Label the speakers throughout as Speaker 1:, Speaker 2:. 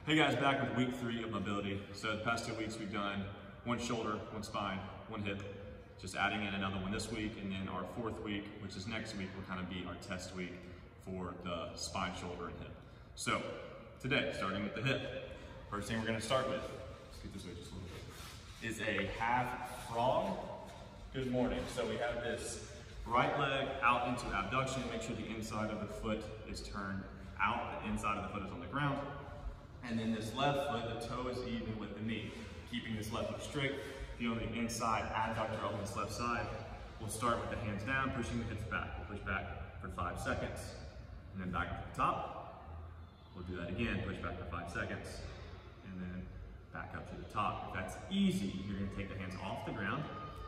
Speaker 1: Hey guys, back with week 3 of mobility. So the past 2 weeks we've done one shoulder, one spine, one hip, just adding in another one this week, and then our 4th week, which is next week, will kind of be our test week for the spine, shoulder, and hip. So today, starting with the hip, first thing we're going to start with, let's get this way just a little bit, is a half frog. Good morning. So we have this right leg out into abduction. Make sure the inside of the foot is turned out, the inside of the foot is on the ground. And then this left foot, the toe is even with the knee. Keeping this left foot straight, feeling the inside adductor on this left side. We'll start with the hands down, pushing the hips back. We'll push back for 5 seconds, and then back up to the top. We'll do that again, push back for 5 seconds, and then back up to the top. If that's easy, you're gonna take the hands off the ground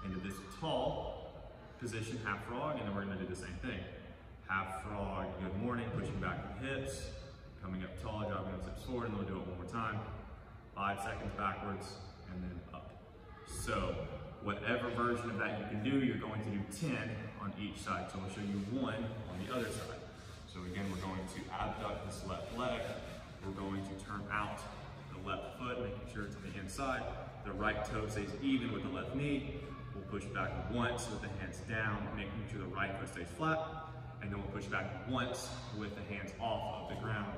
Speaker 1: into this tall position, half frog, and then we're gonna do the same thing. Half frog, good morning, pushing back the hips, coming up tall, dropping those hips forward, and then we'll do it one more time. 5 seconds backwards, and then up. So, whatever version of that you can do, you're going to do 10 on each side. So I'll show you 1 on the other side. So again, we're going to abduct this left leg. We're going to turn out the left foot, making sure it's on the inside. The right toe stays even with the left knee. We'll push back once with the hands down, making sure the right foot stays flat. And then we'll push back once with the hands off of the ground.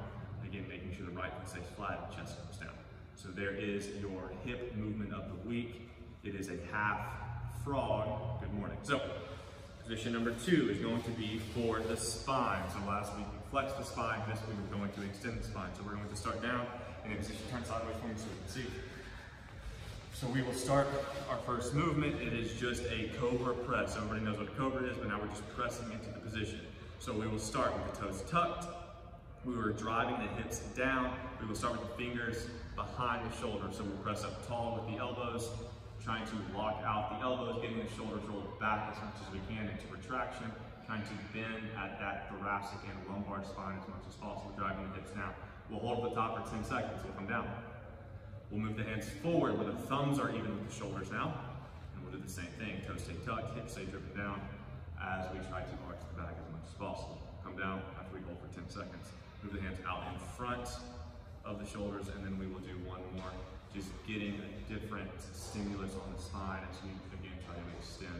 Speaker 1: Again, making sure the right foot stays flat and chest comes down. So there is your hip movement of the week. It is a half frog. Good morning. So position number 2 is going to be for the spine. So last week we flexed the spine. This week we're going to extend the spine. So we're going to start down in a position, turn sideways for me so we can see. So we will start our first movement. It is just a cobra press. Everybody knows what a cobra is, but now we're just pressing into the position. So we will start with the toes tucked. We were driving the hips down. We will start with the fingers behind the shoulder. So we'll press up tall with the elbows, trying to lock out the elbows, getting the shoulders rolled back as much as we can into retraction, trying to bend at that thoracic and lumbar spine as much as possible, driving the hips down. We'll hold at the top for 10 seconds. We'll come down. We'll move the hands forward where the thumbs are even with the shoulders now. And we'll do the same thing. Toes stay tucked, hips stay driven down as we try to arch the back as much as possible. Come down after we hold for 10 seconds. Move the hands out in front of the shoulders, and then we will do one more, just getting a different stimulus on the spine as we again try to extend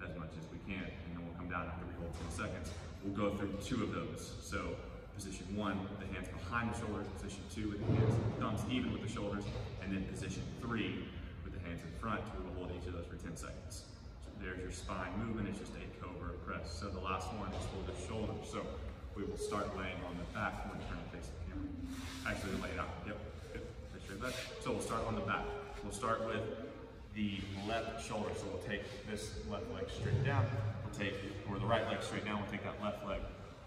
Speaker 1: as much as we can. And then we'll come down after we hold 10 seconds. We'll go through 2 of those. So position 1, with the hands behind the shoulders, position 2 with the hands, thumbs even with the shoulders, and then position 3 with the hands in front. We will hold each of those for 10 seconds. So there's your spine movement. It's just a cobra press. So the last one is for the shoulders. So we will start laying on the back when we turn to face the camera. Actually, lay it out. Yep, good. Lay straight back. So we'll start on the back. We'll start with the left shoulder. So we'll take this left leg straight down. Or the right leg straight down. We'll take that left leg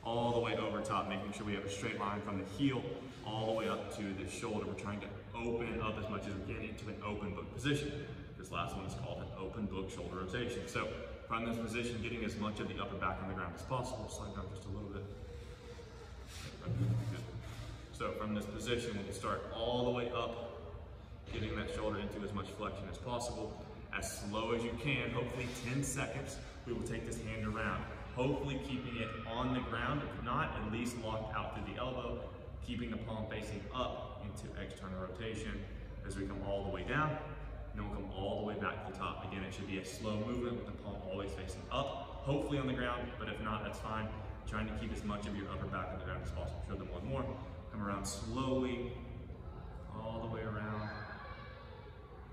Speaker 1: all the way over top, making sure we have a straight line from the heel all the way up to the shoulder. We're trying to open up as much as we can into an open book position. This last one is called an open book shoulder rotation. So from this position, getting as much of the upper back on the ground as possible. Slide down just a little bit. Good. So from this position, we'll start all the way up, getting that shoulder into as much flexion as possible. As slow as you can, hopefully 10 seconds, we will take this hand around. Hopefully keeping it on the ground, if not, at least locked out through the elbow, keeping the palm facing up into external rotation as we come all the way down, and then we'll come all the way back to the top. Again, it should be a slow movement with the palm always facing up, hopefully on the ground, but if not, that's fine. Trying to keep as much of your upper back on the ground as possible. Show them one more. Come around slowly, all the way around.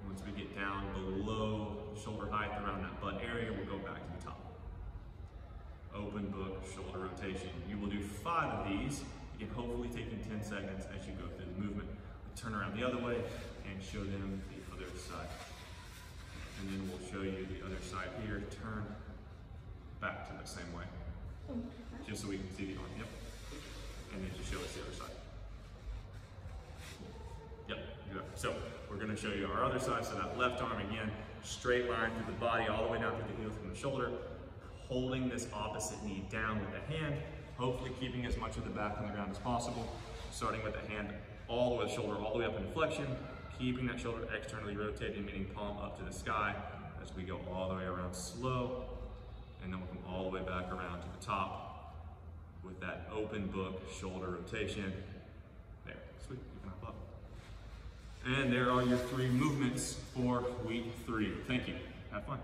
Speaker 1: Once we get down below shoulder height, around that butt area, we'll go back to the top. Open book shoulder rotation. You will do 5 of these, again, hopefully taking 10 seconds as you go through the movement. We'll turn around the other way and show them the other side. And then we'll show you the other side here. Turn back to the same way. Just so we can see the arm, yep. And then just show us the other side. Yep, good. So we're gonna show you our other side. So that left arm, again, straight line through the body, all the way down through the heel from the shoulder, holding this opposite knee down with the hand, hopefully keeping as much of the back on the ground as possible, starting with the hand all the way, the shoulder all the way up into flexion, keeping that shoulder externally rotated, meaning palm up to the sky as we go all the way around slow, and then we'll come all the way back around to the top with that open book shoulder rotation. There, sweet, you can hop up. And there are your 3 movements for week 3. Thank you. Have fun.